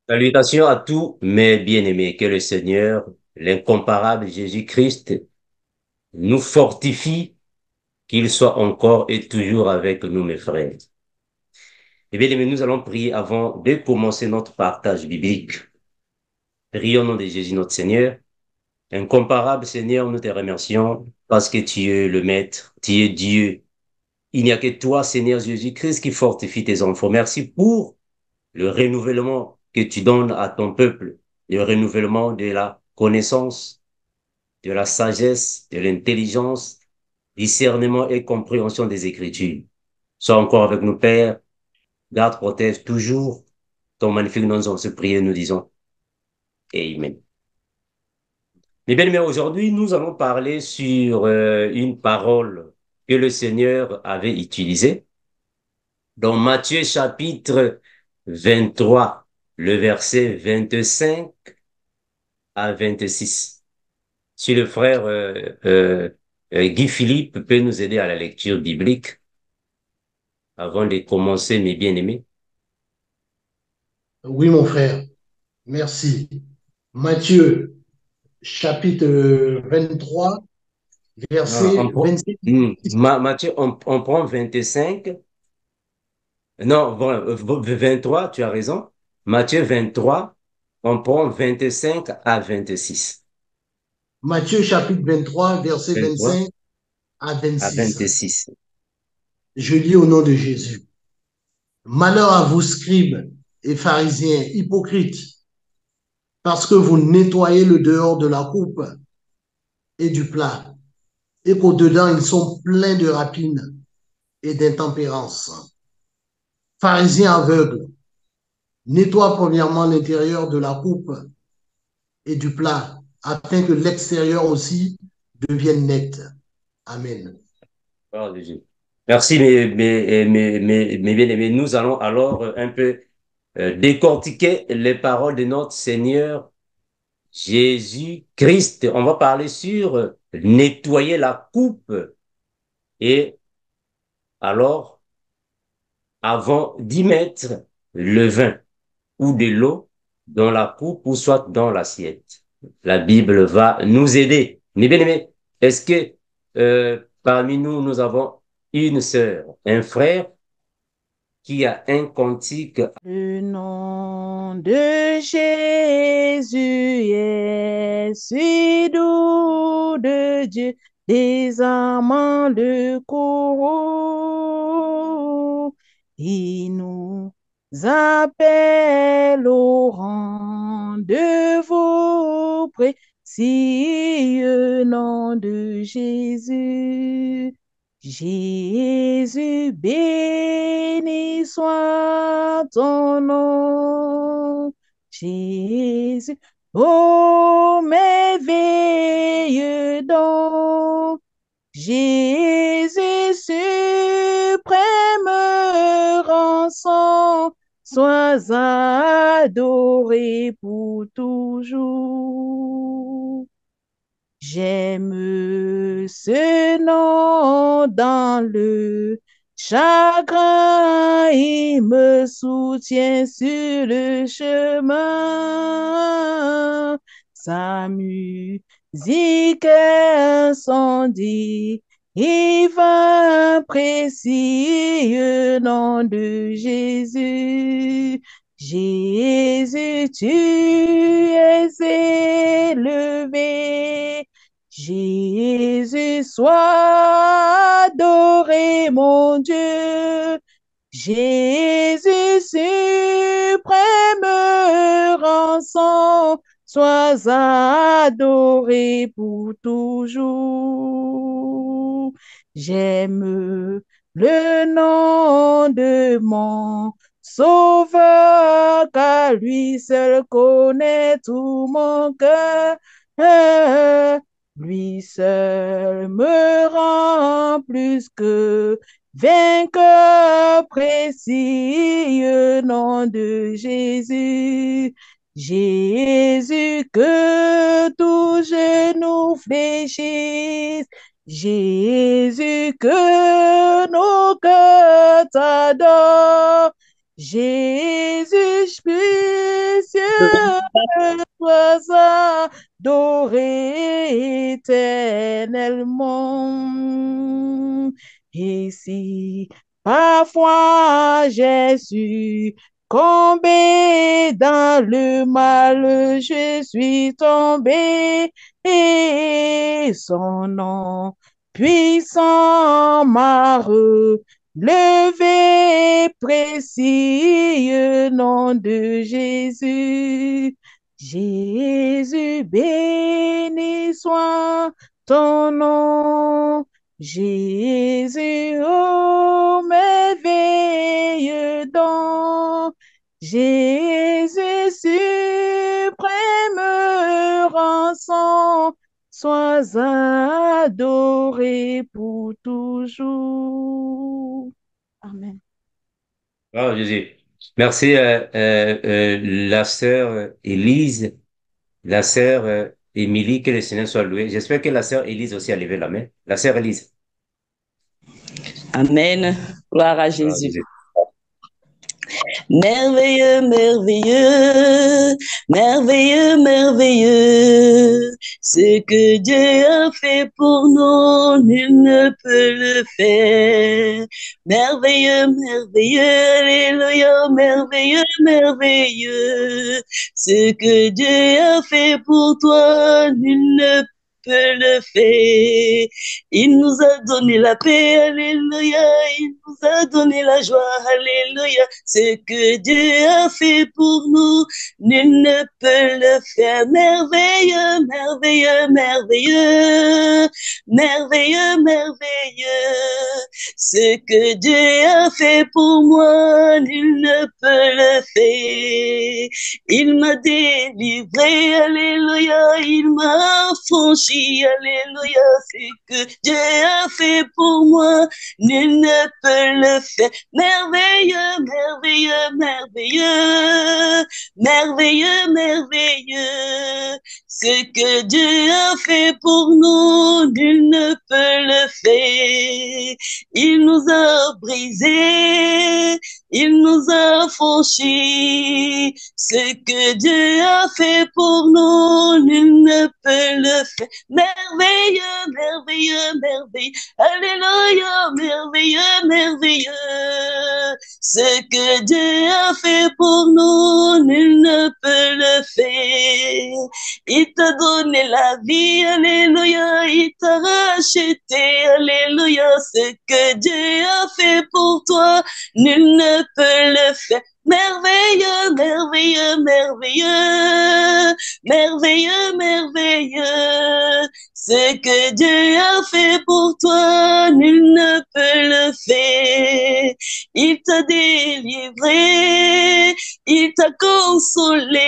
Salutations à tous mes bien-aimés. Que le Seigneur, l'incomparable Jésus-Christ, nous fortifie, qu'il soit encore et toujours avec nous, mes frères. Eh bien, aimés, nous allons prier avant de commencer notre partage biblique. Prions au nom de Jésus, notre Seigneur. Incomparable Seigneur, nous te remercions parce que tu es le Maître, tu es Dieu. Il n'y a que toi, Seigneur Jésus-Christ, qui fortifie tes enfants. Merci pour le renouvellement que tu donnes à ton peuple, le renouvellement de la connaissance, de la sagesse, de l'intelligence, discernement et compréhension des Écritures. Sois encore avec nous, Père. Garde, protège toujours ton magnifique nom. Nous se prier, nous disons Amen. Mais bien, mais aujourd'hui, nous allons parler sur une parole que le Seigneur avait utilisée dans Matthieu chapitre 23, le verset 25 à 26. Si le frère Guy Philippe peut nous aider à la lecture biblique avant de commencer, mes bien-aimés. Oui, mon frère, merci. Matthieu, chapitre 23, Ah, verset 26. Matthieu, on prend 25. Non, bon, 23, tu as raison. Matthieu 23, on prend 25 à 26. Matthieu, chapitre 23, verset 23 25 à à 26. 26. Je lis au nom de Jésus. Malheur à vous, scribes et pharisiens hypocrites, parce que vous nettoyez le dehors de la coupe et du plat, et qu'au-dedans, ils sont pleins de rapines et d'intempérance. Pharisiens aveugles, nettoie premièrement l'intérieur de la coupe et du plat, afin que l'extérieur aussi devienne net. Amen. Gloire de Dieu. Merci, mes bien-aimés. Nous allons alors un peu décortiquer les paroles de notre Seigneur Jésus-Christ. On va parler sur nettoyer la coupe et alors, avant d'y mettre le vin ou de l'eau dans la coupe ou soit dans l'assiette. La Bible va nous aider. Mes bien-aimés, est-ce que parmi nous, nous avons une sœur, un frère qui a un cantique? Le nom de Jésus est si doux de Dieu, désarmant le courroux. Il nous appelle au rang de vos précieux nom de Jésus. Jésus, béni soit ton nom. Jésus, ô merveilleux don. Jésus, suprême rançon, sois adoré pour toujours. J'aime ce nom dans le chagrin, il me soutient sur le chemin. Sa musique incendie, il va précieux nom de Jésus. Jésus, tu es élevé. Jésus, sois adoré, mon Dieu. Jésus, suprême rançon, sois adoré pour toujours. J'aime le nom de mon Sauveur, car lui seul connaît tout mon cœur. Lui seul me rend plus que vainqueur, précieux nom de Jésus. Jésus, que tout genou fléchisse. Jésus, que nos cœurs t'adorent. Jésus précieux, sois adoré éternellement. Et si parfois j'ai succombé dans le mal, je suis tombé et son nom puissant m'a relevé, précieux nom de Jésus. Jésus, béni soit ton nom. Jésus, oh merveilleux don. Jésus, suprême rançon, sois adoré pour toujours. Amen. Oh, Jésus. Merci, la sœur Élise, la sœur Émilie, que le Seigneur soit loué. J'espère que la sœur Élise aussi a levé la main. La sœur Élise. Amen. Gloire à Ah, Jésus. Jésus. Merveilleux, merveilleux, merveilleux, merveilleux. Ce que Dieu a fait pour nous, nul ne peut le faire. Merveilleux, merveilleux, alléluia, merveilleux, merveilleux. Ce que Dieu a fait pour toi, nul ne peut le faire. Il nous a donné la paix, alléluia. Il nous a donné la joie, alléluia. Ce que Dieu a fait pour nous, nul ne peut le faire. Merveilleux, merveilleux, merveilleux, merveilleux, merveilleux. Ce que Dieu a fait pour moi, nul ne peut le faire. Il m'a délivré, alléluia. Il m'a franchi, alléluia. Ce que Dieu a fait pour moi, nul ne peut le faire. Merveilleux, merveilleux, merveilleux, merveilleux, merveilleux. Ce que Dieu a fait pour nous, nul ne peut le faire. Il nous a brisés, il nous a franchis. Ce que Dieu a fait pour nous, nul ne peut le faire. Merveilleux, merveilleux, merveilleux. Alléluia, merveilleux, merveilleux. Ce que Dieu a fait pour nous, nul ne peut le faire. Il t'a donné la vie, alléluia. Il t'a racheté, alléluia. Ce que Dieu a fait pour toi, nul ne peut le faire. Merveilleux, merveilleux, merveilleux, merveilleux, merveilleux. Ce que Dieu a fait pour toi, nul ne peut le faire. Il t'a délivré, il t'a consolé.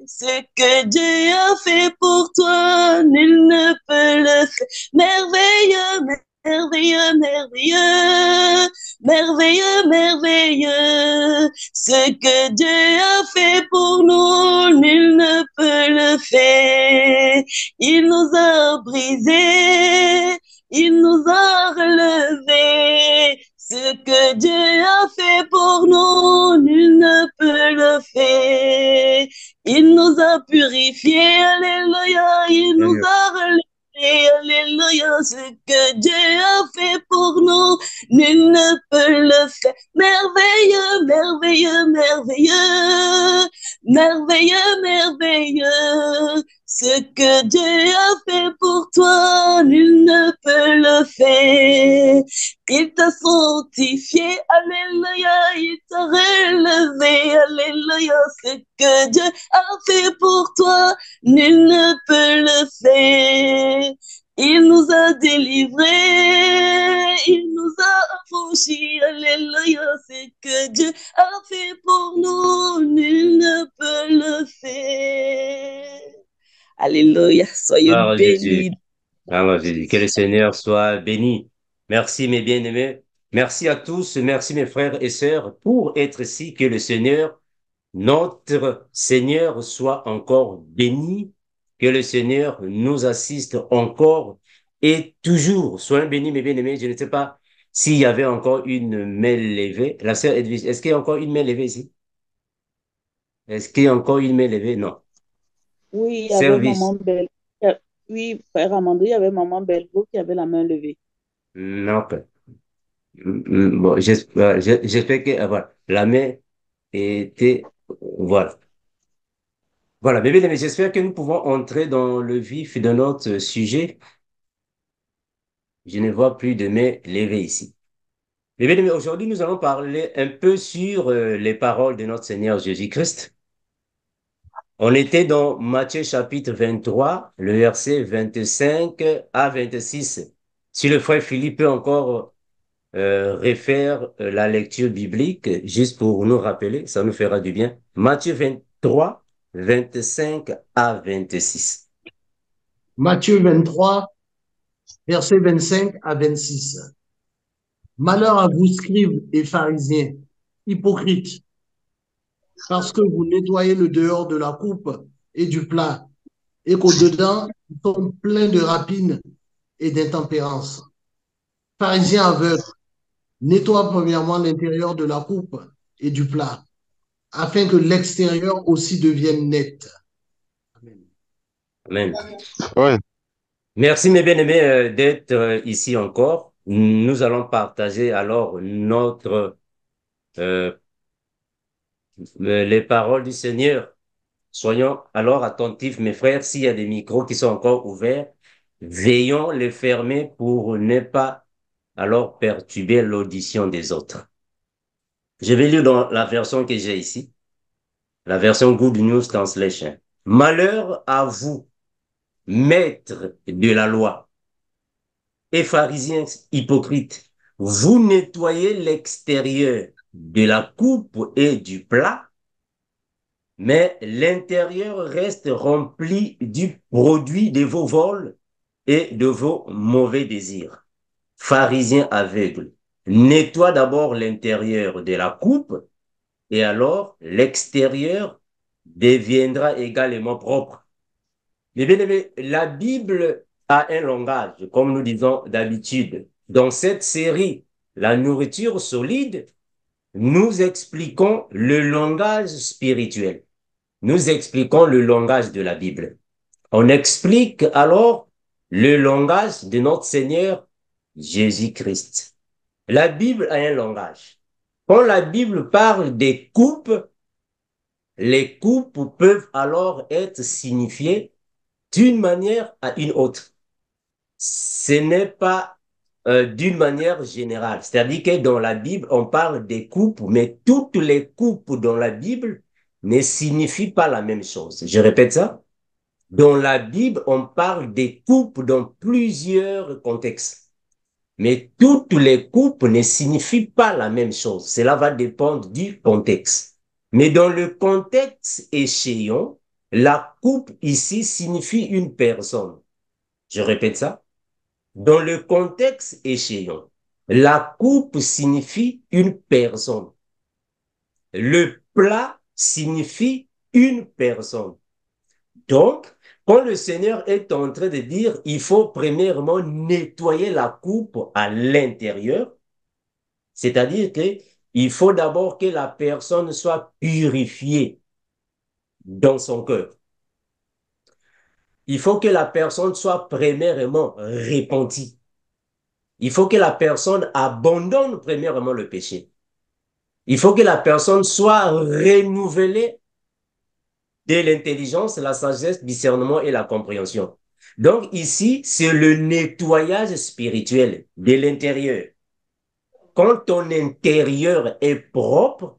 Ce que Dieu a fait pour toi, nul ne peut le faire. Merveilleux, merveilleux, merveilleux, merveilleux, merveilleux. Ce que Dieu a fait pour nous, nul ne peut le faire. Il nous a brisés, il nous a relevés. Ce que Dieu a fait pour nous, nul ne peut le faire. Il nous a purifiés, alléluia, il nous a relevés. Alléluia, ce que Dieu a fait pour nous, nul ne peut le faire. Merveilleux, merveilleux, merveilleux, merveilleux, merveilleux. Ce que Dieu a fait pour toi, nul ne peut le faire. Il t'a sanctifié, alléluia, il t'a relevé, alléluia. Ce que Dieu a fait pour toi, nul ne peut le faire. Il nous a délivrés, il nous a affranchis, alléluia. Ce que Dieu a fait pour nous, nul ne peut le faire. Alléluia, soyez Gloire à Jésus. bénis. Gloire à Jésus. Que le Seigneur soit béni. Merci, mes bien-aimés. Merci à tous. Merci, mes frères et sœurs, pour être ici. Que le Seigneur, notre Seigneur, soit encore béni. Que le Seigneur nous assiste encore et toujours. Soyez bénis, mes bien-aimés. Je ne sais pas S'il y avait encore une main levée, la sœur Edwige, est-ce qu'il y a encore une main levée ici? Est-ce qu'il y a encore une main levée? Non. Oui, il y avait Service. Maman Belle. Oui, frère Amandou, il y avait Maman Belvo qui avait la main levée. Non. Bon, j'espère que voilà, la main était... Voilà. Voilà, bébé, mais j'espère que nous pouvons entrer dans le vif de notre sujet. Je ne vois plus de main levée ici. Bébé, mais aujourd'hui, nous allons parler un peu sur les paroles de notre Seigneur Jésus-Christ. On était dans Matthieu chapitre 23, le verset 25 à 26. Si le frère Philippe peut encore refaire la lecture biblique, juste pour nous rappeler, ça nous fera du bien. Matthieu 23, 25 à 26. Matthieu 23, versets 25 à 26. Malheur à vous, scribes et pharisiens, hypocrites, parce que vous nettoyez le dehors de la coupe et du plat, et qu'au-dedans, ils sont pleins de rapines et d'intempérance. Pharisiens aveugles, nettoie premièrement l'intérieur de la coupe et du plat, afin que l'extérieur aussi devienne net. Amen. Amen. Ouais. Merci, mes bien-aimés, d'être ici encore. Nous allons partager alors euh, les paroles du Seigneur. Soyons alors attentifs, mes frères, s'il y a des micros qui sont encore ouverts, veillons les fermer pour ne pas alors perturber l'audition des autres. Je vais lire dans la version que j'ai ici, la version Good News Translation. Malheur à vous, maîtres de la loi et pharisiens hypocrites, vous nettoyez l'extérieur de la coupe et du plat, mais l'intérieur reste rempli du produit de vos vols et de vos mauvais désirs. Pharisiens aveugles, nettoie d'abord l'intérieur de la coupe et alors l'extérieur deviendra également propre. Mais bien aimé, la Bible a un langage, comme nous disons d'habitude. Dans cette série, La nourriture solide, nous expliquons le langage spirituel. Nous expliquons le langage de la Bible. On explique alors le langage de notre Seigneur Jésus-Christ. La Bible a un langage. Quand la Bible parle des coupes, les coupes peuvent alors être signifiées d'une manière à une autre. Ce n'est pas d'une manière générale. C'est-à-dire que dans la Bible, on parle des coupes, mais toutes les coupes dans la Bible ne signifient pas la même chose. Je répète ça. Dans la Bible, on parle des coupes dans plusieurs contextes. Mais toutes les coupes ne signifient pas la même chose. Cela va dépendre du contexte. Mais dans le contexte échéant, la coupe ici signifie une personne. Je répète ça. Dans le contexte échéant, la coupe signifie une personne. Le plat signifie une personne. Donc, quand le Seigneur est en train de dire, il faut premièrement nettoyer la coupe à l'intérieur, c'est-à-dire que il faut d'abord que la personne soit purifiée dans son cœur. Il faut que la personne soit premièrement repentie. Il faut que la personne abandonne premièrement le péché. Il faut que la personne soit renouvelée de l'intelligence, la sagesse, le discernement et la compréhension. Donc ici, c'est le nettoyage spirituel de l'intérieur. Quand ton intérieur est propre,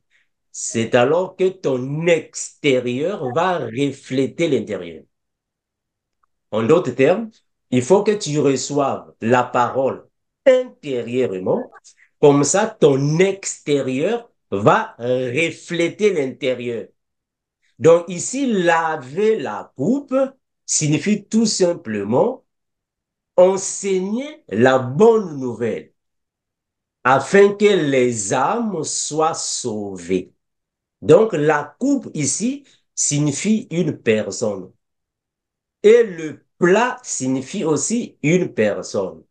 c'est alors que ton extérieur va refléter l'intérieur. En d'autres termes, il faut que tu reçoives la parole intérieurement, comme ça ton extérieur va refléter l'intérieur. Donc ici, laver la coupe signifie tout simplement enseigner la bonne nouvelle afin que les âmes soient sauvées. Donc la coupe ici signifie une personne et le plat signifie aussi une personne.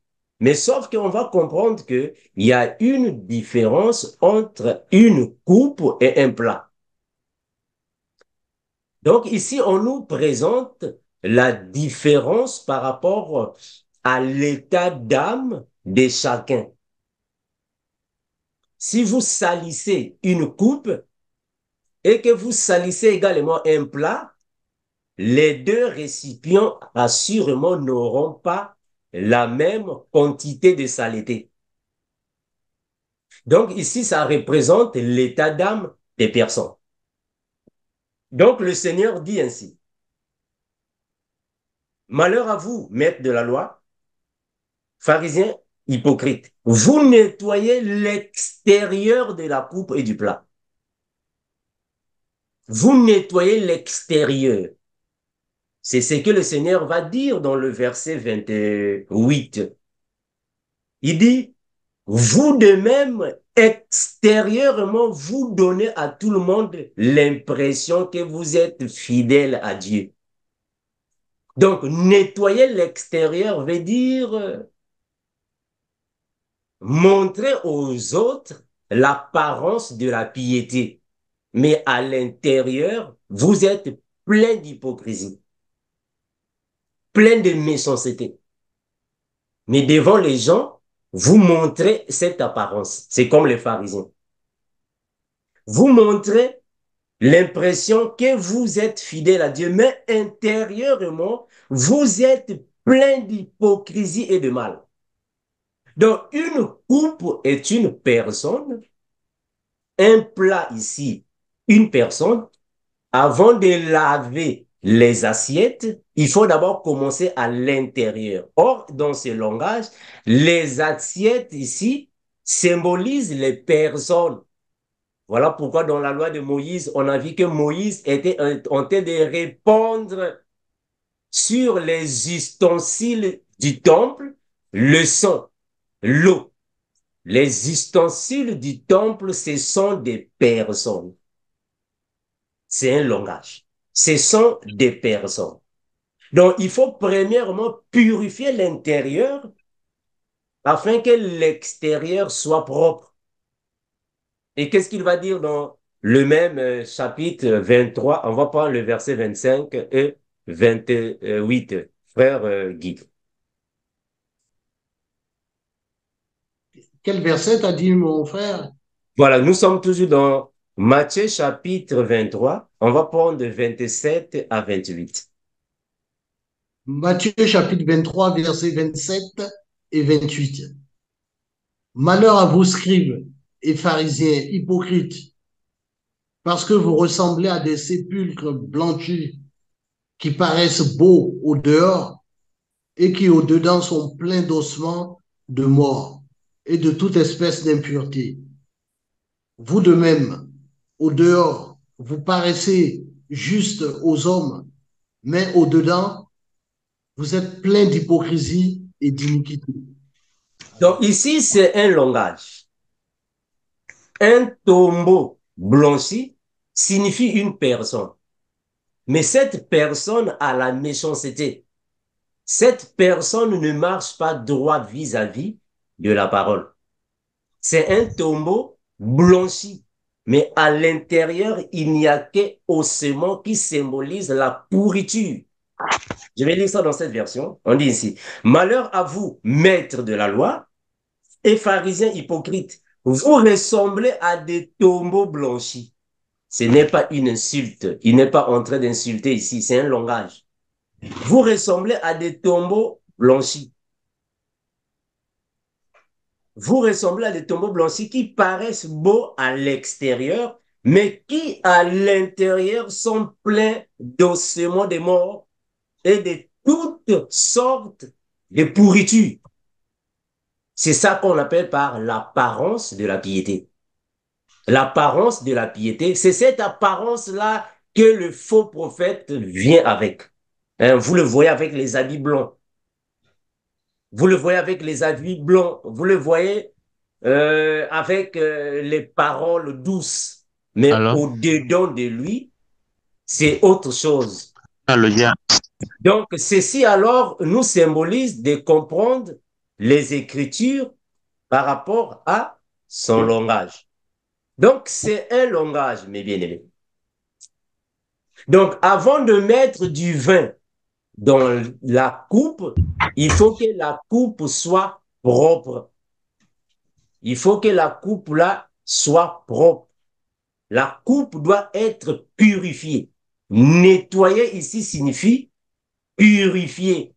Mais sauf qu'on va comprendre qu'il y a une différence entre une coupe et un plat. Donc ici, on nous présente la différence par rapport à l'état d'âme de chacun. Si vous salissez une coupe et que vous salissez également un plat, les deux récipients assurément n'auront pas la même quantité de saleté. Donc ici, ça représente l'état d'âme des personnes. Donc le Seigneur dit ainsi, malheur à vous, maîtres de la loi, pharisiens hypocrites, vous nettoyez l'extérieur de la coupe et du plat. Vous nettoyez l'extérieur. C'est ce que le Seigneur va dire dans le verset 28. Il dit, vous de même, extérieurement, vous donnez à tout le monde l'impression que vous êtes fidèle à Dieu. Donc, nettoyer l'extérieur veut dire montrer aux autres l'apparence de la piété. Mais à l'intérieur, vous êtes plein d'hypocrisie, plein de méchanceté. Mais devant les gens, vous montrez cette apparence. C'est comme les pharisiens. Vous montrez l'impression que vous êtes fidèle à Dieu, mais intérieurement, vous êtes plein d'hypocrisie et de mal. Donc, une coupe est une personne, un plat ici, une personne. Avant de laver les assiettes, il faut d'abord commencer à l'intérieur. Or, dans ce langage, les assiettes ici symbolisent les personnes. Voilà pourquoi dans la loi de Moïse, on a vu que Moïse était en train de répandre sur les ustensiles du temple le sang, l'eau. Les ustensiles du temple, ce sont des personnes. C'est un langage. Ce sont des personnes. Donc, il faut premièrement purifier l'intérieur afin que l'extérieur soit propre. Et qu'est-ce qu'il va dire dans le même chapitre 23? On va prendre le verset 25 et 28, frère Guy. Quel verset t'as dit, mon frère? Voilà, nous sommes toujours dans Matthieu chapitre 23. On va prendre de 27 à 28. Matthieu chapitre 23, versets 27 et 28. Malheur à vous, scribes et pharisiens hypocrites, parce que vous ressemblez à des sépulcres blanchis qui paraissent beaux au dehors et qui au dedans sont pleins d'ossements de mort et de toute espèce d'impureté. Vous de même, au dehors, vous paraissez juste aux hommes, mais au dedans, vous êtes plein d'hypocrisie et d'iniquité. Donc ici, c'est un langage. Un tombeau blanchi signifie une personne. Mais cette personne a la méchanceté. Cette personne ne marche pas droit vis-à-vis de la parole. C'est un tombeau blanchi. Mais à l'intérieur, il n'y a que ossements qui symbolisent la pourriture. Je vais lire ça dans cette version. On dit ici, malheur à vous, maîtres de la loi et pharisiens hypocrites. Vous ressemblez à des tombeaux blanchis. Ce n'est pas une insulte. Il n'est pas en train d'insulter ici. C'est un langage. Vous ressemblez à des tombeaux blanchis. Vous ressemblez à des tombeaux blanchis qui paraissent beaux à l'extérieur, mais qui à l'intérieur sont pleins d'ossements de morts et de toutes sortes de pourritures. C'est ça qu'on appelle par l'apparence de la piété. L'apparence de la piété, c'est cette apparence-là que le faux prophète vient avec. Hein, vous le voyez avec les habits blancs. Vous le voyez avec les habits blancs. Vous le voyez avec les paroles douces. Mais Alors, au-dedans de lui, c'est autre chose. alléluia. Donc, ceci alors nous symbolise de comprendre les Écritures par rapport à son langage. Donc, c'est un langage, mes bien-aimés. Donc, avant de mettre du vin dans la coupe, il faut que la coupe soit propre. Il faut que la coupe là soit propre. La coupe doit être purifiée. Nettoyer ici signifie purifier,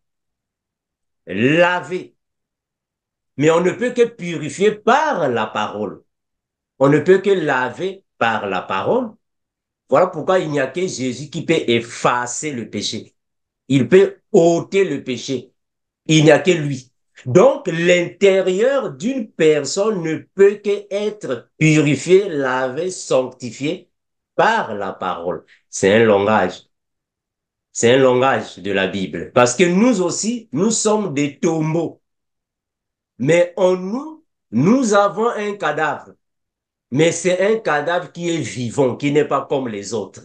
laver. Mais on ne peut que purifier par la parole. On ne peut que laver par la parole. Voilà pourquoi il n'y a que Jésus qui peut effacer le péché. Il peut ôter le péché. Il n'y a que lui. Donc, l'intérieur d'une personne ne peut qu'être purifié, lavé, sanctifié par la parole. C'est un langage. C'est un langage de la Bible. Parce que nous aussi, nous sommes des tombeaux. Mais en nous, nous avons un cadavre. Mais c'est un cadavre qui est vivant, qui n'est pas comme les autres.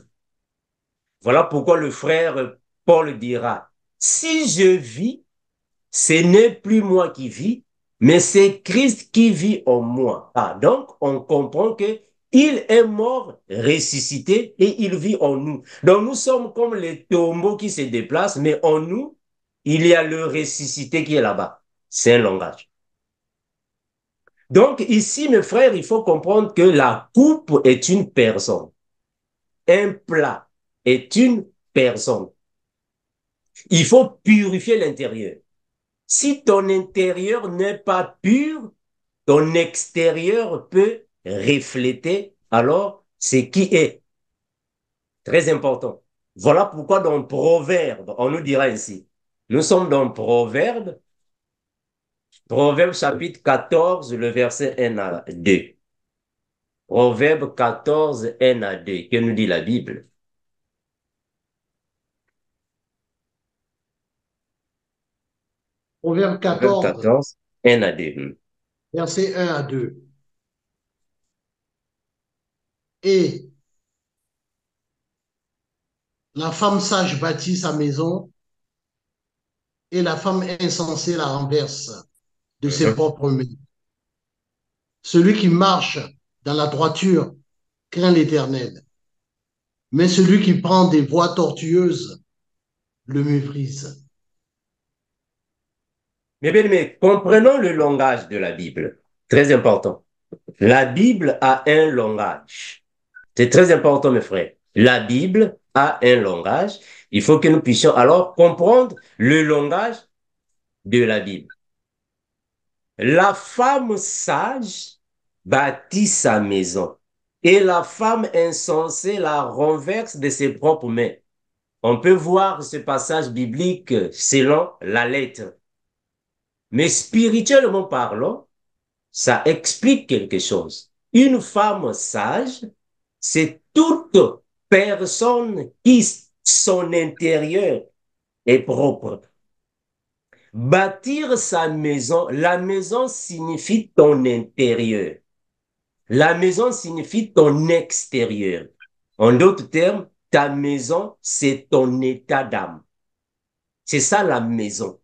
Voilà pourquoi le frère Paul dira, si je vis, ce n'est plus moi qui vis, mais c'est Christ qui vit en moi. Ah, donc, on comprend que il est mort, ressuscité, et il vit en nous. Donc, nous sommes comme les tombeaux qui se déplacent, mais en nous, il y a le ressuscité qui est là-bas. C'est un langage. Donc, ici, mes frères, il faut comprendre que la coupe est une personne. Un plat est une personne. Il faut purifier l'intérieur. Si ton intérieur n'est pas pur, ton extérieur peut refléter alors ce qui est très important. Voilà pourquoi dans Proverbe, on nous dira ainsi. Nous sommes dans Proverbe, Proverbe chapitre 14, le verset 1 à 2. Proverbe 14, 1 à 2. Que nous dit la Bible? Proverbe Proverbe 14, 14, 1 à 2. versets 1 à 2. Et la femme sage bâtit sa maison, et la femme insensée la renverse de ses Mhm. propres mains. Celui qui marche dans la droiture craint l'Éternel, mais celui qui prend des voies tortueuses le méprise. Mais bien, mais comprenons le langage de la Bible. Très important. La Bible a un langage. C'est très important, mes frères. La Bible a un langage. Il faut que nous puissions alors comprendre le langage de la Bible. La femme sage bâtit sa maison et la femme insensée la renverse de ses propres mains. On peut voir ce passage biblique selon la lettre. Mais spirituellement parlant, ça explique quelque chose. Une femme sage, c'est toute personne qui, son intérieur est propre. Bâtir sa maison, la maison signifie ton intérieur. La maison signifie ton extérieur. En d'autres termes, ta maison, c'est ton état d'âme. C'est ça la maison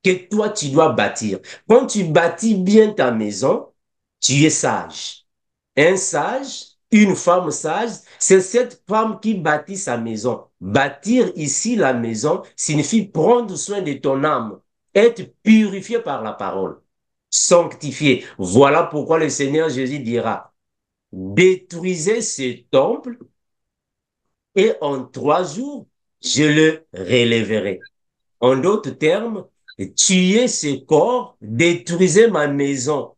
que toi, tu dois bâtir. Quand tu bâtis bien ta maison, tu es sage. Un sage, une femme sage, c'est cette femme qui bâtit sa maison. Bâtir ici la maison signifie prendre soin de ton âme, être purifié par la parole, sanctifié. Voilà pourquoi le Seigneur Jésus dira, détruisez ce temple et en 3 jours, je le relèverai. En d'autres termes, tuez ce corps, détruisez ma maison,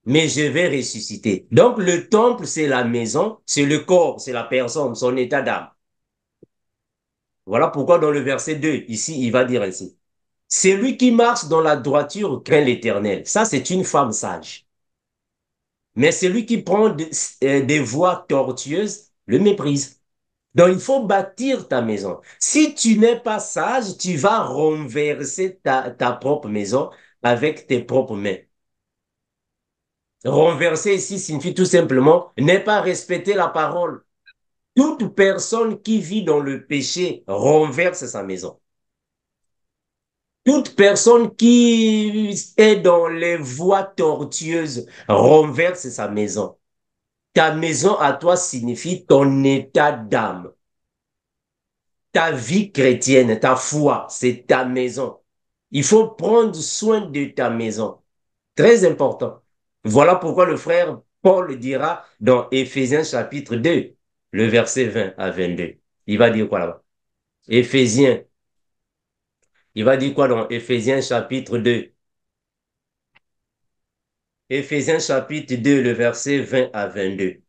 mais je vais ressusciter. Donc le temple, c'est la maison, c'est le corps, c'est la personne, son état d'âme. Voilà pourquoi dans le verset 2, ici, il va dire ainsi. Celui qui marche dans la droiture craint l'Éternel. Ça, c'est une femme sage. Mais celui qui prend des voies tortueuses le méprise. Donc, il faut bâtir ta maison. Si tu n'es pas sage, tu vas renverser ta propre maison avec tes propres mains. Renverser ici signifie tout simplement ne pas respecter la parole. Toute personne qui vit dans le péché renverse sa maison. Toute personne qui est dans les voies tortueuses renverse sa maison. Ta maison à toi signifie ton état d'âme. Ta vie chrétienne, ta foi, c'est ta maison. Il faut prendre soin de ta maison. Très important. Voilà pourquoi le frère Paul dira dans Éphésiens chapitre 2, le verset 20 à 22. Il va dire quoi là-bas? Éphésiens. Il va dire quoi dans Éphésiens chapitre 2? Éphésiens chapitre 2, le verset 20 à 22.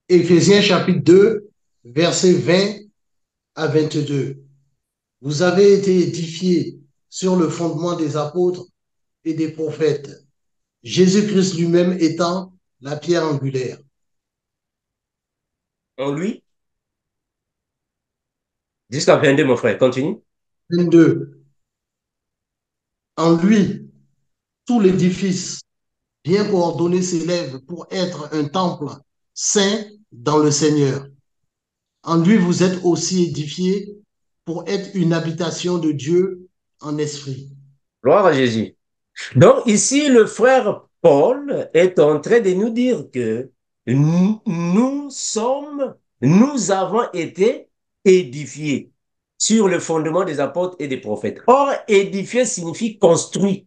Éphésiens chapitre 2, versets 20 à 22. Vous avez été édifiés sur le fondement des apôtres et des prophètes, Jésus-Christ lui-même étant la pierre angulaire. En lui, jusqu'à 22, mon frère, continue. 22. En lui, tout l'édifice bien coordonné s'élève pour être un temple saint dans le Seigneur. En lui, vous êtes aussi édifiés pour être une habitation de Dieu en esprit. Gloire à Jésus. Donc ici, le frère Paul est en train de nous dire que nous avons été édifiés sur le fondement des apôtres et des prophètes. Or, édifier signifie construit.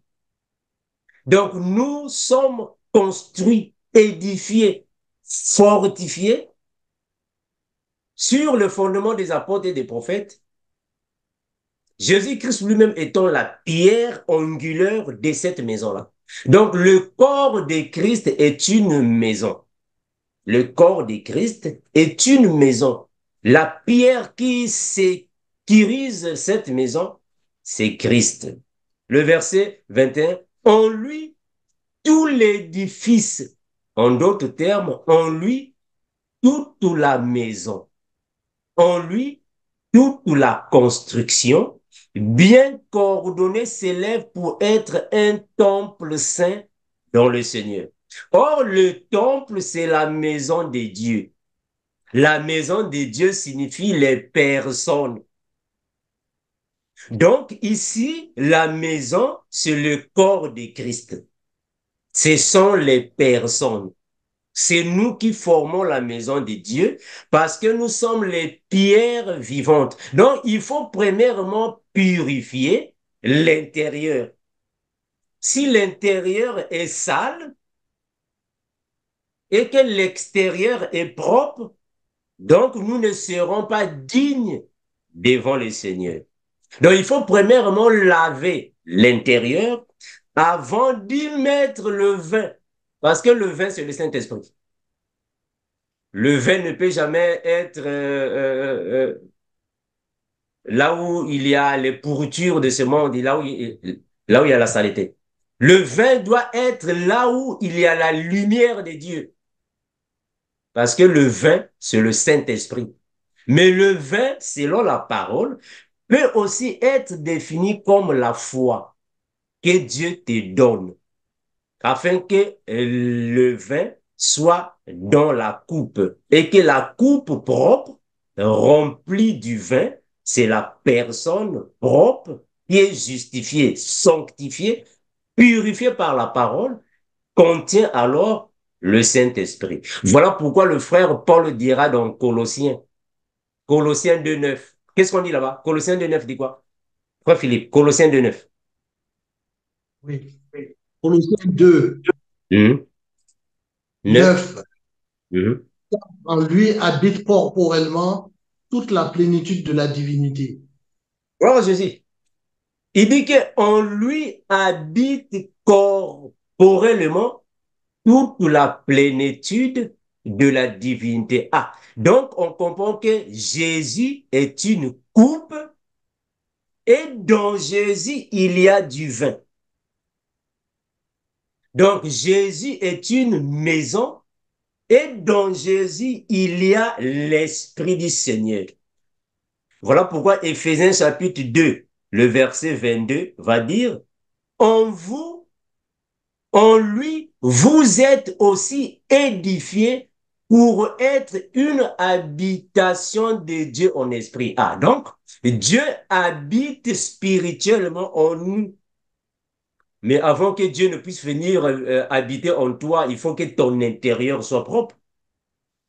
Donc, nous sommes construits, édifiés, fortifiés sur le fondement des apôtres et des prophètes. Jésus-Christ lui-même étant la pierre angulaire de cette maison-là. Donc, le corps de Christ est une maison. Le corps de Christ est une maison. La pierre qui sécurise cette maison, c'est Christ. Le verset 21, en lui, tout l'édifice, en d'autres termes, en lui, toute la maison, en lui, toute la construction, bien coordonnée, s'élève pour être un temple saint dans le Seigneur. Or, le temple, c'est la maison de Dieu. La maison de Dieu signifie les personnes. Donc, ici, la maison, c'est le corps de Christ. Ce sont les personnes. C'est nous qui formons la maison de Dieu parce que nous sommes les pierres vivantes. Donc, il faut premièrement purifier l'intérieur. Si l'intérieur est sale et que l'extérieur est propre, donc nous ne serons pas dignes devant le Seigneur. Donc, il faut premièrement laver l'intérieur avant d'y mettre le vin. Parce que le vin, c'est le Saint-Esprit. Le vin ne peut jamais être là où il y a les pourritures de ce monde, là où il y a la saleté. Le vin doit être là où il y a la lumière de Dieu. Parce que le vin, c'est le Saint-Esprit. Mais le vin, selon la parole, peut aussi être défini comme la foi que Dieu te donne, afin que le vin soit dans la coupe et que la coupe propre, remplie du vin, c'est la personne propre qui est justifiée, sanctifiée, purifiée par la parole, contient alors le Saint-Esprit. Voilà pourquoi le frère Paul dira dans Colossiens 2.9. Qu'est-ce qu'on dit là-bas? Colossiens 2.9 dit quoi? Frère Philippe, Colossiens 2.9. Oui. Colossiens 2, Mmh. 9. 9. Mmh. En lui habite corporellement toute la plénitude de la divinité. Oh Jésus. Il dit qu'en lui habite corporellement toute la plénitude de la divinité. Ah, donc on comprend que Jésus est une coupe et dans Jésus il y a du vin. Donc Jésus est une maison et dans Jésus il y a l'Esprit du Seigneur. Voilà pourquoi Éphésiens chapitre 2, le verset 22 va dire, en vous, en lui, vous êtes aussi édifiés pour être une habitation de Dieu en esprit. Ah, donc, Dieu habite spirituellement en nous. Mais avant que Dieu ne puisse venir habiter en toi, il faut que ton intérieur soit propre.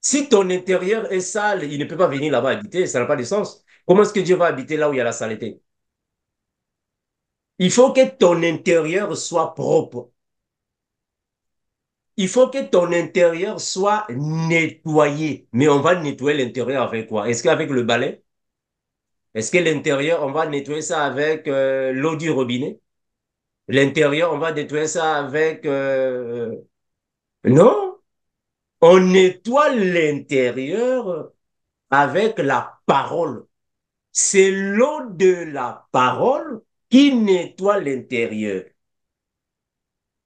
Si ton intérieur est sale, il ne peut pas venir là-bas habiter, ça n'a pas de sens. Comment est-ce que Dieu va habiter là où il y a la saleté? Il faut que ton intérieur soit propre. Il faut que ton intérieur soit nettoyé. Mais on va nettoyer l'intérieur avec quoi? Est-ce qu'avec le balai? Est-ce que l'intérieur, on va nettoyer ça avec l'eau du robinet? L'intérieur, on va nettoyer ça avec... Non, on nettoie l'intérieur avec la parole. C'est l'eau de la parole qui nettoie l'intérieur.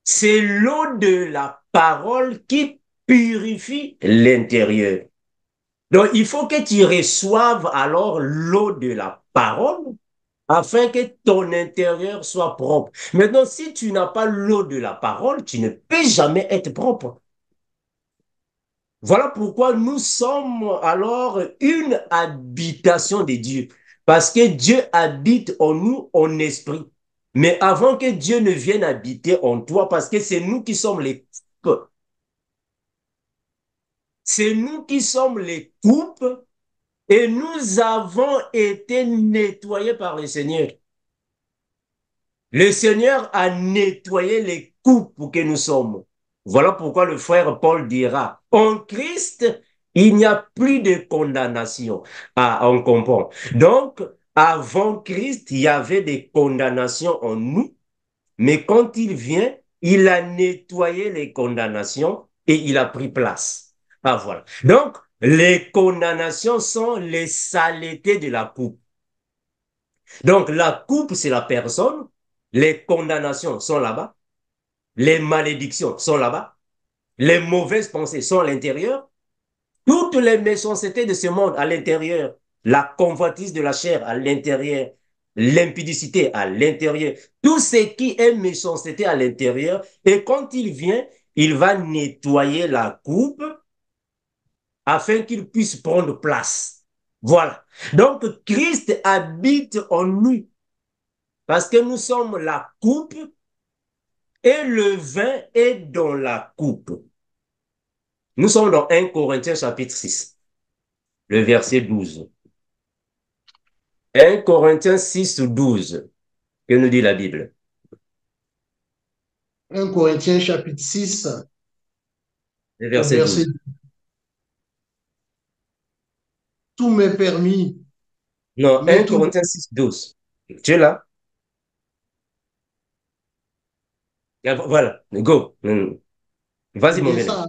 C'est l'eau de la parole qui purifie l'intérieur. Donc, il faut que tu reçoives alors l'eau de la parole afin que ton intérieur soit propre. Maintenant, si tu n'as pas l'eau de la parole, tu ne peux jamais être propre. Voilà pourquoi nous sommes alors une habitation de Dieu. Parce que Dieu habite en nous en esprit. Mais avant que Dieu ne vienne habiter en toi, parce que c'est nous qui sommes les coupes. C'est nous qui sommes les coupes et nous avons été nettoyés par le Seigneur. Le Seigneur a nettoyé les coupes que nous sommes. Voilà pourquoi le frère Paul dira, en Christ, il n'y a plus de condamnation. Ah, on comprend. Donc, avant Christ, il y avait des condamnations en nous, mais quand il vient, il a nettoyé les condamnations et il a pris place. Ah, voilà. Donc, les condamnations sont les saletés de la coupe. Donc, la coupe, c'est la personne. Les condamnations sont là-bas. Les malédictions sont là-bas. Les mauvaises pensées sont à l'intérieur. Toutes les méchancetés de ce monde à l'intérieur. La convoitise de la chair à l'intérieur. L'impudicité à l'intérieur. Tout ce qui est méchanceté à l'intérieur. Et quand il vient, il va nettoyer la coupe afin qu'il puisse prendre place. Voilà. Donc, Christ habite en nous. Parce que nous sommes la coupe et le vin est dans la coupe. Nous sommes dans 1 Corinthiens chapitre 6, le verset 12. 1 Corinthiens 6, 12. Que nous dit la Bible? 1 Corinthiens chapitre 6, Le au verset verset 12. tout m'est permis, Non, mais 1 tout, Corinthiens 6, 12. Tu es là? Ah, voilà, go. Vas-y, c'est mon bien bien. ça,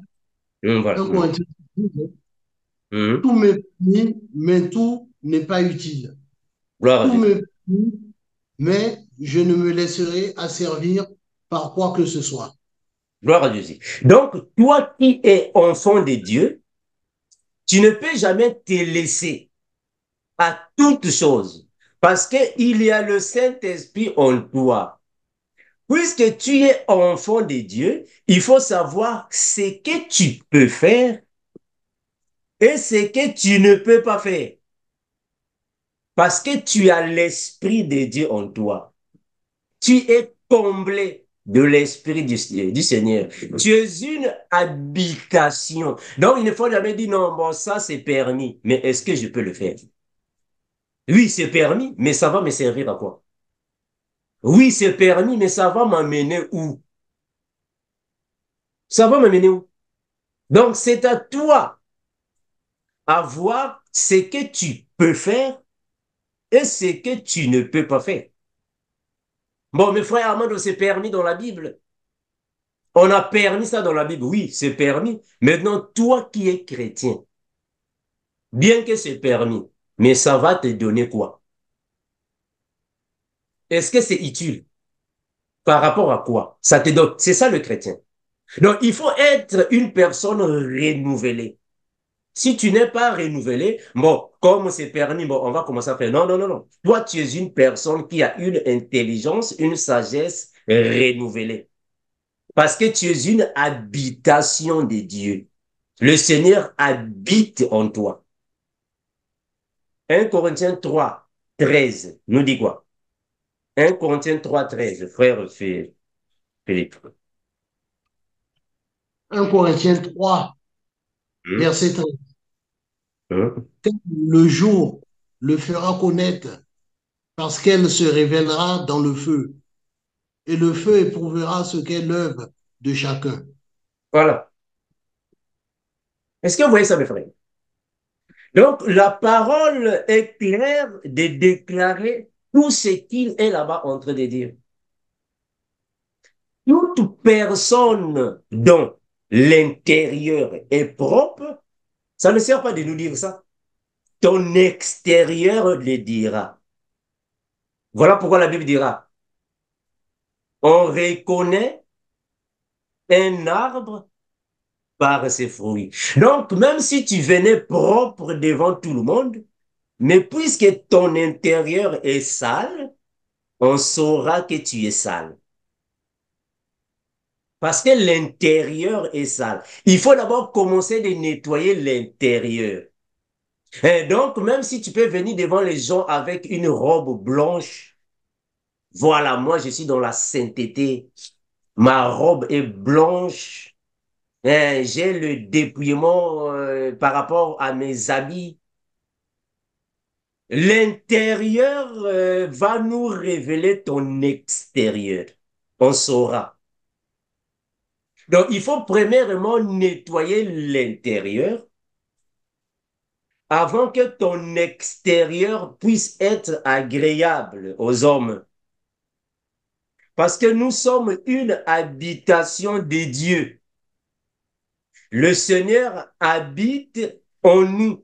Voilà. 1 Corinthiens 12, Mhm. tout m'est permis, mais tout n'est pas utile. Gloire à Tout Jésus. m'est permis, mais je ne me laisserai asservir par quoi que ce soit. Gloire à Jésus. Donc, toi qui es enfant de Dieu, tu ne peux jamais te laisser à toutes choses parce qu'il y a le Saint-Esprit en toi. Puisque tu es enfant de Dieu, il faut savoir ce que tu peux faire et ce que tu ne peux pas faire. Parce que tu as l'Esprit de Dieu en toi. Tu es comblé de l'Esprit du Seigneur. Tu es une habitation. Donc, il ne faut jamais dire non, bon, ça c'est permis. Mais est-ce que je peux le faire? Oui, c'est permis, mais ça va me servir à quoi? Oui, c'est permis, mais ça va m'amener où? Ça va m'amener où? Donc, c'est à toi à voir ce que tu peux faire et ce que tu ne peux pas faire. Bon, mes frères Armand, c'est permis dans la Bible. On a permis ça dans la Bible. Oui, c'est permis. Maintenant, toi qui es chrétien, bien que c'est permis, mais ça va te donner quoi? Est-ce que c'est utile? Par rapport à quoi? Ça te donne. C'est ça le chrétien. Donc, il faut être une personne renouvelée. Si tu n'es pas renouvelé, bon, comme c'est permis, bon, on va commencer à faire. Non, non, non, non. Toi, tu es une personne qui a une intelligence, une sagesse renouvelée. Parce que tu es une habitation de Dieu. Le Seigneur habite en toi. 1 Corinthiens 3, 13 nous dit quoi? 1 Corinthiens 3, 13, frère Philippe. 1 Corinthiens 3, Hum, verset 13. hum. Le jour le fera connaître parce qu'elle se révélera dans le feu, et le feu éprouvera ce qu'est l'œuvre de chacun. Voilà. Est-ce que vous voyez ça, mes frères? Donc, la parole est claire de déclarer tout ce qu'il est là-bas en train de dire. Toute personne dont l'intérieur est propre, ça ne sert pas de nous dire ça. Ton extérieur le dira. Voilà pourquoi la Bible dira, on reconnaît un arbre par ses fruits. Donc, même si tu venais propre devant tout le monde, mais puisque ton intérieur est sale, on saura que tu es sale. Parce que l'intérieur est sale. Il faut d'abord commencer de nettoyer l'intérieur. Et donc, même si tu peux venir devant les gens avec une robe blanche, voilà, moi je suis dans la sainteté, ma robe est blanche, j'ai le dépouillement par rapport à mes habits. L'intérieur va nous révéler ton extérieur. On saura. Donc, il faut premièrement nettoyer l'intérieur avant que ton extérieur puisse être agréable aux hommes. Parce que nous sommes une habitation de Dieu. Le Seigneur habite en nous.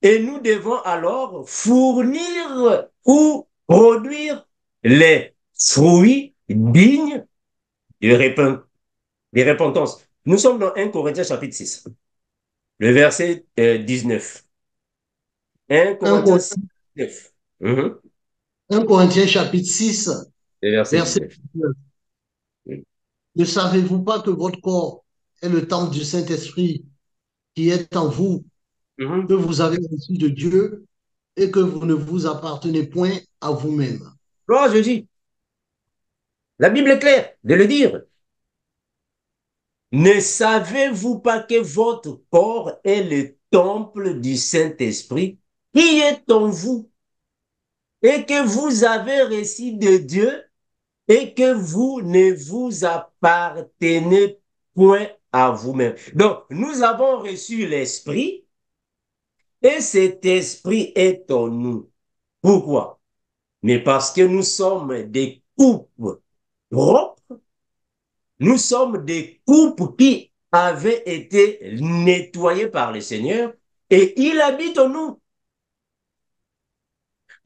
Et nous devons alors fournir ou produire les fruits dignes de repentance. Nous sommes dans 1 Corinthiens chapitre 6, le verset 19. 1 1 Corinthiens Cor- 6, 19. Mhm. 1 Corinthiens chapitre 6, Le verset verset 19. 9. Ne savez-vous pas que votre corps est le temple du Saint-Esprit qui est en vous, que Mhm. vous avez reçu de Dieu et que vous ne vous appartenez point à vous-même? Gloire à Jésus. La Bible est claire de le dire. Ne savez-vous pas que votre corps est le temple du Saint-Esprit qui est en vous et que vous avez reçu de Dieu et que vous ne vous appartenez point à vous-même. Donc, nous avons reçu l'Esprit et cet Esprit est en nous. Pourquoi? Mais parce que nous sommes des couples propres, nous sommes des couples qui avaient été nettoyés par le Seigneur et il habite en nous.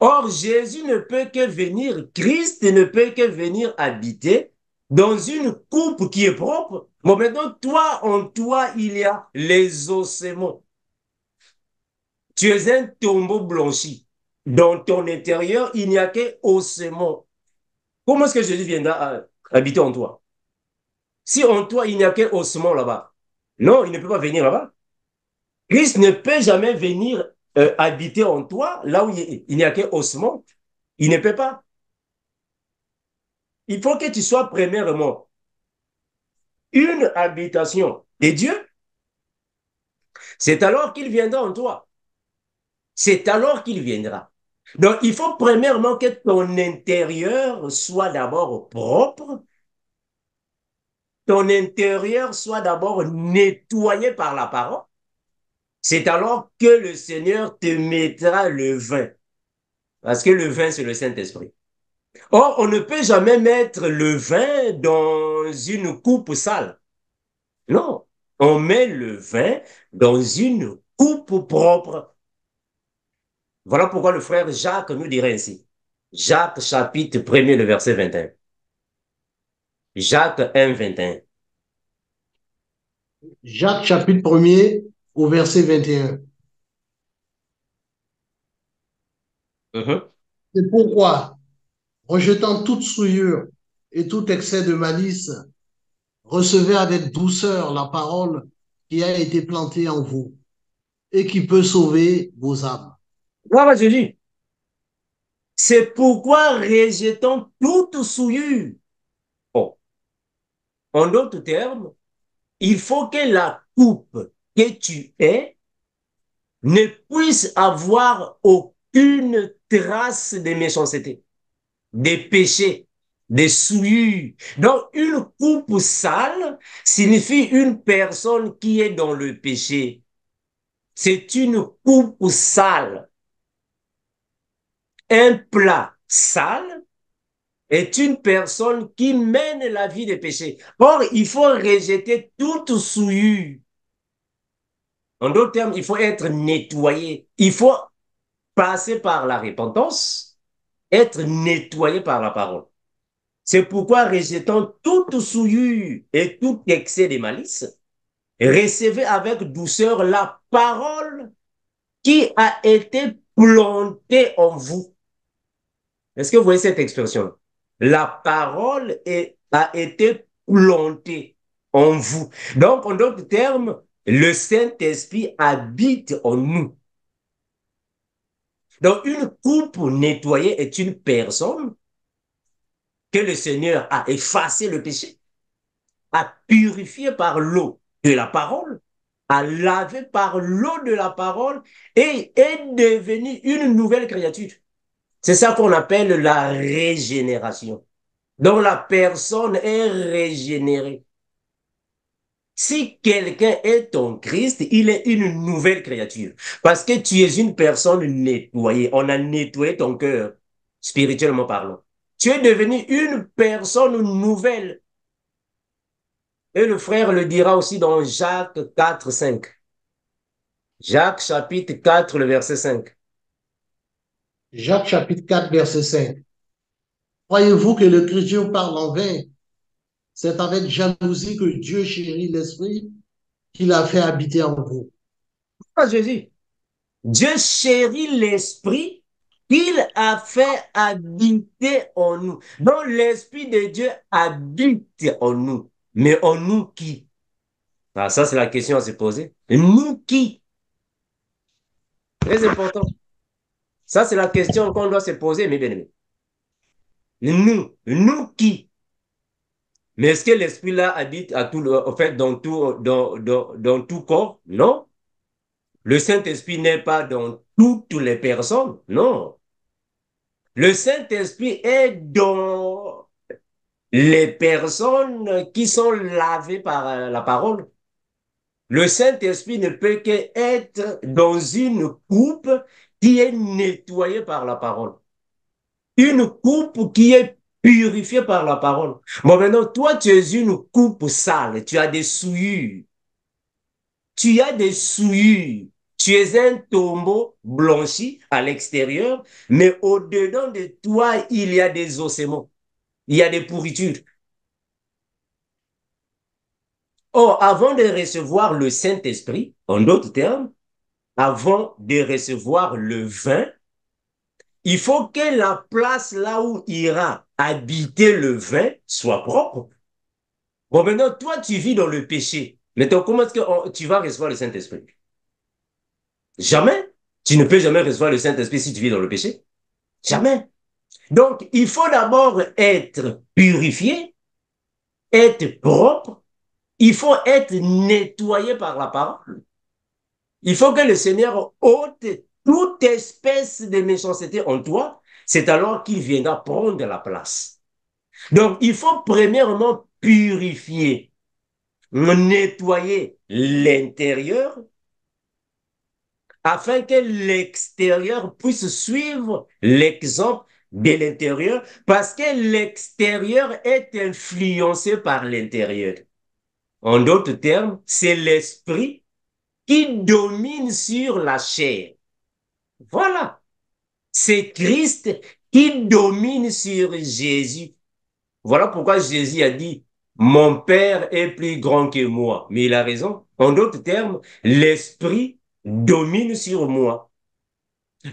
Or, Jésus ne peut que venir, Christ ne peut que venir habiter dans une coupe qui est propre. Bon, maintenant, toi, en toi, il y a les ossements. Tu es un tombeau blanchi. Dans ton intérieur, il n'y a que ossements. Comment est-ce que Jésus viendra habiter en toi? Si en toi, il n'y a que ossements là-bas. Non, il ne peut pas venir là-bas. Christ ne peut jamais venir habiter en toi, là où il n'y a que ossements. Il ne peut pas. Il faut que tu sois premièrement une habitation de Dieu. C'est alors qu'il viendra en toi. C'est alors qu'il viendra. Donc, il faut premièrement que ton intérieur soit d'abord propre, ton intérieur soit d'abord nettoyé par la parole. C'est alors que le Seigneur te mettra le vin. Parce que le vin, c'est le Saint-Esprit. Or, on ne peut jamais mettre le vin dans une coupe sale. Non, on met le vin dans une coupe propre. Voilà pourquoi le frère Jacques nous dirait ainsi. Jacques chapitre 1er, le verset 21. Jacques 1, 21. Jacques chapitre 1er au verset 21. Mhm. C'est pourquoi, rejetant toute souillure et tout excès de malice, recevez avec douceur la parole qui a été planté en vous et qui peut sauver vos âmes. Gloire à Jésus. C'est pourquoi rejetons toute souillure. Oh. En d'autres termes, il faut que la coupe que tu es ne puisse avoir aucune trace de méchanceté, de péché, de souillure. Donc, une coupe sale signifie une personne qui est dans le péché. C'est une coupe sale. Un plat sale est une personne qui mène la vie de péché. Or, il faut rejeter toute souillure. En d'autres termes, il faut être nettoyé. Il faut passer par la repentance, être nettoyé par la parole. C'est pourquoi, rejetant toute souillure et tout excès de malice, recevez avec douceur la parole qui a été plantée en vous. Est-ce que vous voyez cette expression? La parole a été plantée en vous. Donc, en d'autres termes, le Saint-Esprit habite en nous. Donc, une coupe nettoyée est une personne que le Seigneur a effacé le péché, a purifié par l'eau de la parole, a lavé par l'eau de la parole et est devenu une nouvelle créature. C'est ça qu'on appelle la régénération. Donc la personne est régénérée. Si quelqu'un est en Christ, il est une nouvelle créature. Parce que tu es une personne nettoyée. On a nettoyé ton cœur, spirituellement parlant. Tu es devenu une personne nouvelle. Et le frère le dira aussi dans Jacques 4, 5. Jacques chapitre 4, le verset 5. Jacques chapitre 4, verset 5. Croyez-vous que le chrétien parle en vain? C'est avec jalousie que Dieu chérit l'esprit qu'il a fait habiter en vous. Ah, Jésus. Dieu chérit l'esprit qu'il a fait habiter en nous. Donc l'esprit de Dieu habite en nous. Mais en nous qui? Ah, ça, c'est la question à se poser. Nous qui? Très important. Ça, c'est la question qu'on doit se poser, mes bien-aimés. Nous qui? Mais est-ce que l'esprit-là habite à tout, en fait, dans tout corps? Non. Le Saint-Esprit n'est pas dans toutes les personnes. Non. Le Saint-Esprit est dans les personnes qui sont lavées par la parole. Le Saint-Esprit ne peut qu'être dans une coupe qui est nettoyée par la parole. Une coupe qui est purifiée par la parole. Bon, maintenant, toi, tu es une coupe sale, tu as des souillures. Tu as des souillures. Tu es un tombeau blanchi à l'extérieur, mais au-dedans de toi, il y a des ossements. Il y a des pourritures. Or, avant de recevoir le Saint-Esprit, en d'autres termes, avant de recevoir le vin, il faut que la place là où ira habiter le vin soit propre. Bon, maintenant, toi, tu vis dans le péché. Maintenant, comment est-ce que tu vas recevoir le Saint-Esprit? Jamais. Tu ne peux jamais recevoir le Saint-Esprit si tu vis dans le péché. Jamais. Donc, il faut d'abord être purifié, être propre. Il faut être nettoyé par la parole. Il faut que le Seigneur ôte toute espèce de méchanceté en toi. C'est alors qu'il viendra prendre la place. Donc, il faut premièrement purifier, nettoyer l'intérieur afin que l'extérieur puisse suivre l'exemple de l'intérieur parce que l'extérieur est influencé par l'intérieur. En d'autres termes, c'est l'esprit qui domine sur la chair. Voilà. C'est Christ qui domine sur Jésus. Voilà pourquoi Jésus a dit, mon Père est plus grand que moi. Mais il a raison. En d'autres termes, l'esprit domine sur moi.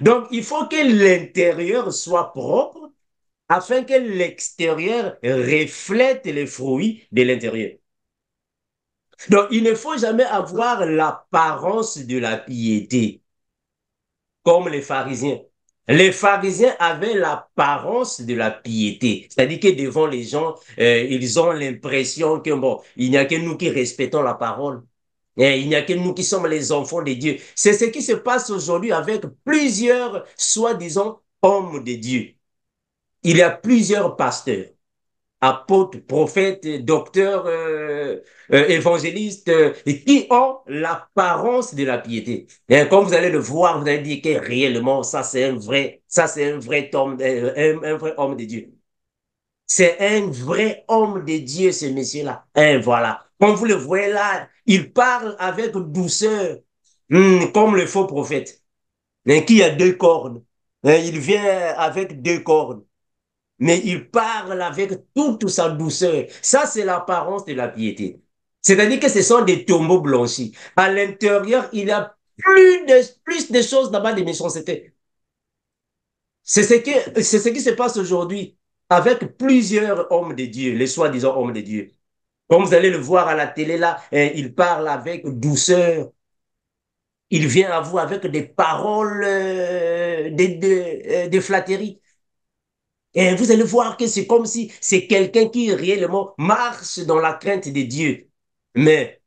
Donc, il faut que l'intérieur soit propre afin que l'extérieur reflète les fruits de l'intérieur. Donc, il ne faut jamais avoir l'apparence de la piété, comme les pharisiens. Les pharisiens avaient l'apparence de la piété, c'est-à-dire que devant les gens, ils ont l'impression que, bon, il n'y a que nous qui respectons la parole. Et il n'y a que nous qui sommes les enfants de Dieu. C'est ce qui se passe aujourd'hui avec plusieurs, soi-disant, hommes de Dieu. Il y a plusieurs pasteurs, apôtres, prophètes, docteurs, évangélistes, qui ont l'apparence de la piété. Et comme vous allez le voir, vous allez dire que réellement, ça c'est un vrai homme, un vrai homme de Dieu. C'est un vrai homme de Dieu, ce monsieur-là. Et voilà. Comme vous le voyez là, il parle avec douceur, comme le faux prophète, qui a deux cornes. Il vient avec deux cornes, mais il parle avec toute sa douceur. Ça, c'est l'apparence de la piété. C'est-à-dire que ce sont des tombeaux blanchis. À l'intérieur, il y a plus de choses là-bas de méchanceté. C'est ce qui se passe aujourd'hui avec plusieurs hommes de Dieu, les soi-disant hommes de Dieu. Comme vous allez le voir à la télé là, il parle avec douceur. Il vient à vous avec des paroles de flatterie. Et vous allez voir que c'est comme si c'est quelqu'un qui réellement marche dans la crainte de Dieu. Mais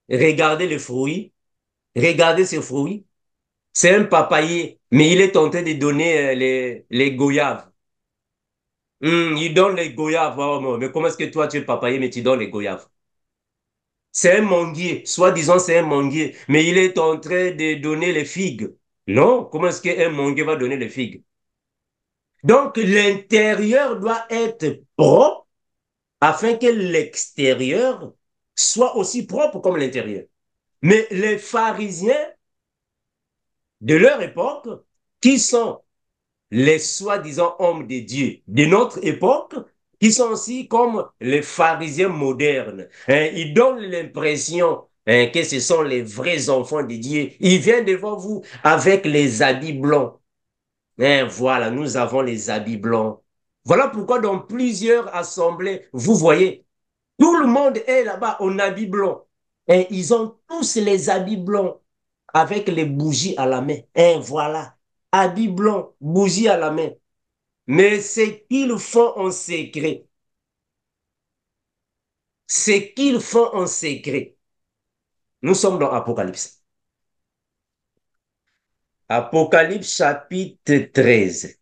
regardez les fruits, regardez ces fruits. C'est un papayer, mais il est tenté de donner les goyaves. Il donne les goyaves. Oh, mais comment est-ce que toi, tu es papayer, mais tu donnes les goyaves? C'est un manguier, soi-disant c'est un manguier, mais il est en train de donner les figues. Non, comment est-ce qu'un manguier va donner les figues? Donc, l'intérieur doit être propre afin que l'extérieur soit aussi propre comme l'intérieur. Mais les pharisiens de leur époque, qui sont les soi-disant hommes de Dieu de notre époque, qui sont aussi comme les pharisiens modernes. Ils donnent l'impression que ce sont les vrais enfants de Dieu. Ils viennent devant vous avec les habits blancs. Voilà, nous avons les habits blancs. Voilà pourquoi dans plusieurs assemblées, vous voyez, tout le monde est là-bas en habit blanc. Et ils ont tous les habits blancs avec les bougies à la main. Et voilà, habits blancs, bougies à la main. Mais ce qu'ils font en secret, ce qu'ils font en secret, nous sommes dans Apocalypse. Apocalypse chapitre 13.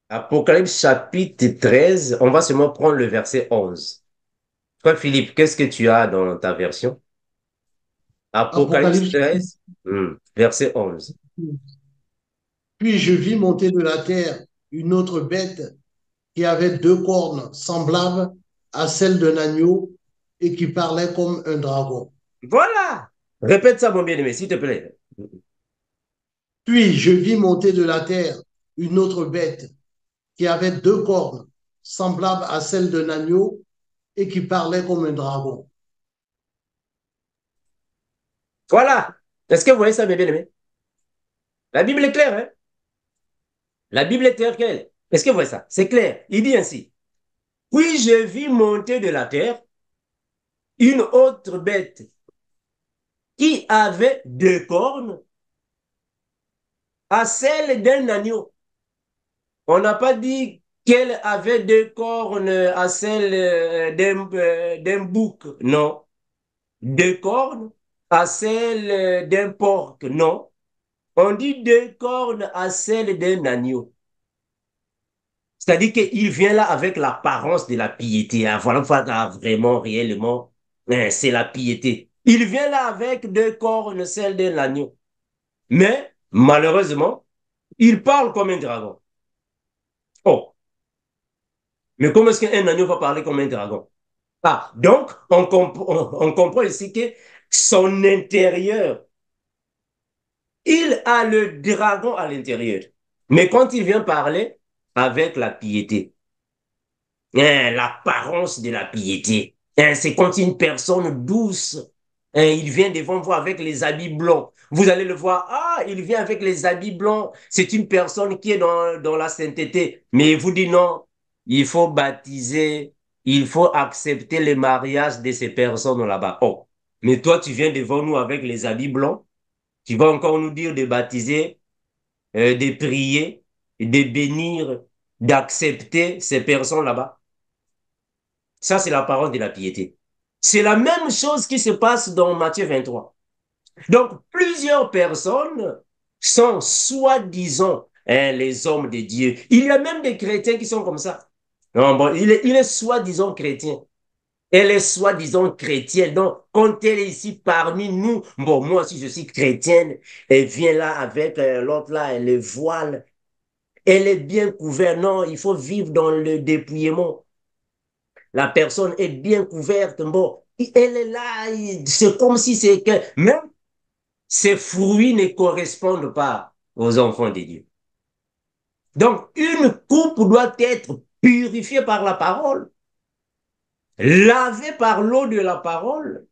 Apocalypse chapitre 13, on va seulement prendre le verset 11. Toi, Philippe, qu'est-ce que tu as dans ta version? Apocalypse Apocalypse. 13, verset 11. Puis je vis monter de la terre une autre bête qui avait deux cornes semblables à celles d'un agneau et qui parlait comme un dragon. Voilà. Répète ça, mon bien-aimé, s'il te plaît. Puis je vis monter de la terre une autre bête qui avait deux cornes semblables à celles d'un agneau et qui parlait comme un dragon. Voilà. Est-ce que vous voyez ça, mes bien-aimés? La Bible est claire, hein? La Bible est claire qu'elle. Est-ce que vous voyez ça? C'est clair. Il dit ainsi. Puis je vis monter de la terre une autre bête qui avait deux cornes à celle d'un agneau. On n'a pas dit qu'elle avait deux cornes à celle d'un bouc. Non. Deux cornes à celle d'un porc. Non. On dit deux cornes à celle d'un agneau. C'est-à-dire qu'il vient là avec l'apparence de la piété. Hein. Voilà, vraiment, réellement, c'est la piété. Il vient là avec deux cornes, celle d'un agneau. Mais, malheureusement, il parle comme un dragon. Oh, mais comment est-ce qu'un agneau va parler comme un dragon? Ah, donc, on comprend ici que son intérieur, il a le dragon à l'intérieur. Mais quand il vient parler avec la piété, l'apparence de la piété. C'est quand une personne douce, il vient devant vous avec les habits blancs. Vous allez le voir, ah, il vient avec les habits blancs. C'est une personne qui est dans la sainteté. Mais il vous dit non, il faut baptiser, il faut accepter le mariage de ces personnes là-bas. Oh, mais toi, tu viens devant nous avec les habits blancs, tu vas encore nous dire de baptiser, de prier, de bénir, d'accepter ces personnes là-bas. Ça, c'est la parole de la piété. C'est la même chose qui se passe dans Matthieu 23. Donc, plusieurs personnes sont soi-disant les hommes de Dieu. Il y a même des chrétiens qui sont comme ça. Non, bon, il est soi-disant chrétien. Elle est soi-disant chrétienne. Donc, quand elle est ici parmi nous, bon, moi, si je suis chrétienne, elle vient là avec l'autre là, elle le voile. Elle est bien couverte. Non, il faut vivre dans le dépouillement. La personne est bien couverte. Bon, elle est là. C'est comme si c'est que même ses fruits ne correspondent pas aux enfants de Dieu. Donc, une coupe doit être purifiée par la parole, lavée par l'eau de la parole,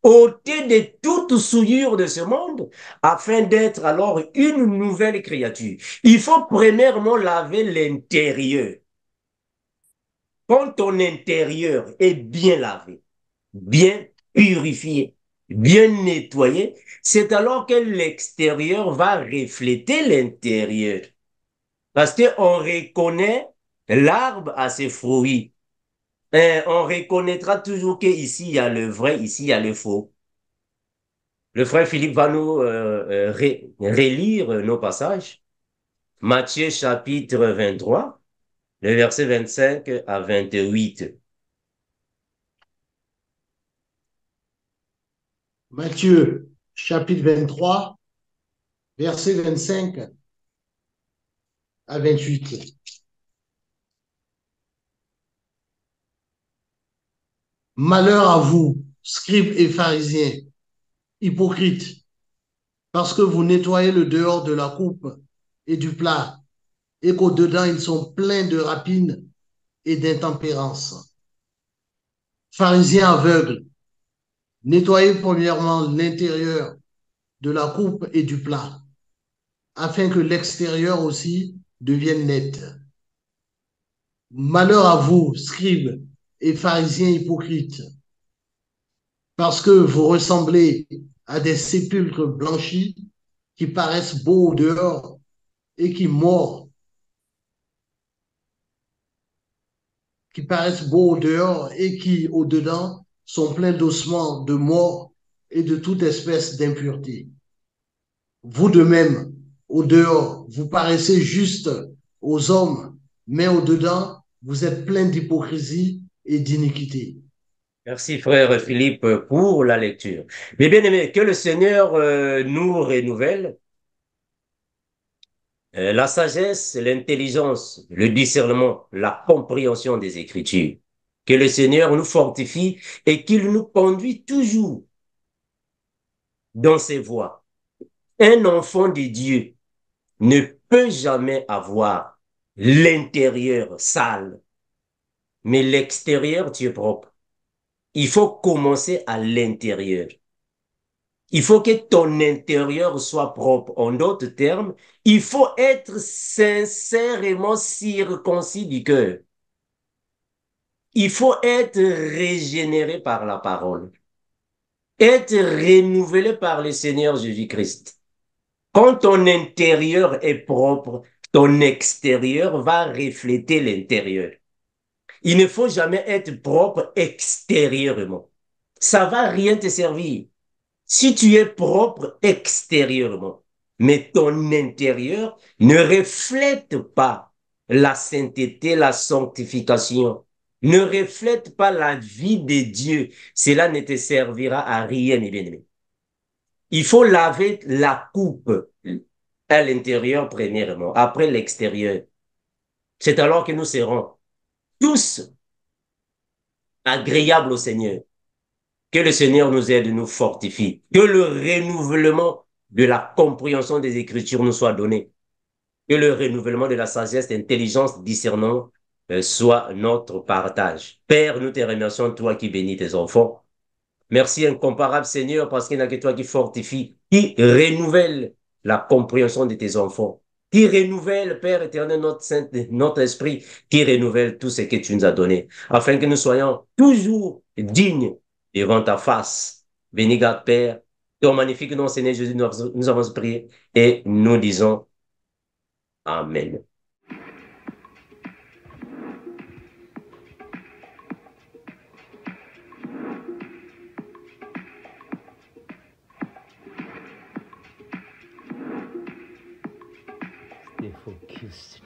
ôtée de toute souillure de ce monde, afin d'être alors une nouvelle créature. Il faut premièrement laver l'intérieur. Quand ton intérieur est bien lavé, bien purifié, bien nettoyé, c'est alors que l'extérieur va refléter l'intérieur. Parce qu'on reconnaît l'arbre à ses fruits. On reconnaîtra toujours qu'ici, il y a le vrai, ici, il y a le faux. Le frère Philippe va nous relire nos passages. Matthieu chapitre 23, le verset 25 à 28. Matthieu, chapitre 23, verset 25 à 28. Malheur à vous, scribes et pharisiens, hypocrites, parce que vous nettoyez le dehors de la coupe et du plat, et qu'au-dedans ils sont pleins de rapines et d'intempérance. Pharisiens aveugles, nettoyez premièrement l'intérieur de la coupe et du plat, afin que l'extérieur aussi devienne net. Malheur à vous, scribes et pharisiens hypocrites, parce que vous ressemblez à des sépulcres blanchis qui paraissent beaux au dehors et qui paraissent beaux au dehors et qui, au-dedans, sont pleins d'ossements de mort et de toute espèce d'impureté. Vous de même, au dehors, vous paraissez juste aux hommes, mais au-dedans, vous êtes plein d'hypocrisie et d'iniquité. Merci frère Philippe pour la lecture. Mais bien aimé, que le Seigneur nous renouvelle la sagesse, l'intelligence, le discernement, la compréhension des Écritures. Que le Seigneur nous fortifie et qu'il nous conduit toujours dans ses voies. Un enfant de Dieu ne peut jamais avoir l'intérieur sale, mais l'extérieur, tu es propre. Il faut commencer à l'intérieur. Il faut que ton intérieur soit propre. En d'autres termes, il faut être sincèrement circoncis du cœur. Il faut être régénéré par la parole, être renouvelé par le Seigneur Jésus-Christ. Quand ton intérieur est propre, ton extérieur va refléter l'intérieur. Il ne faut jamais être propre extérieurement. Ça va rien te servir. Si tu es propre extérieurement, mais ton intérieur ne reflète pas la sainteté, la sanctification, ne reflète pas la vie de Dieu, cela ne te servira à rien, mes bien-aimés. Il faut laver la coupe à l'intérieur premièrement, après l'extérieur. C'est alors que nous serons tous agréables au Seigneur. Que le Seigneur nous aide, nous fortifie. Que le renouvellement de la compréhension des Écritures nous soit donné. Que le renouvellement de la sagesse, intelligence, discernement soit notre partage. Père, nous te remercions, toi qui bénis tes enfants. Merci incomparable Seigneur, parce qu'il n'y a que toi qui fortifie, qui renouvelle la compréhension de tes enfants. qui renouvelle, Père éternel, notre esprit, qui renouvelle tout ce que tu nous as donné, afin que nous soyons toujours dignes devant ta face. Béni garde, Père, ton magnifique nom, Seigneur Jésus, nous avons prié et nous disons Amen. Stay focused.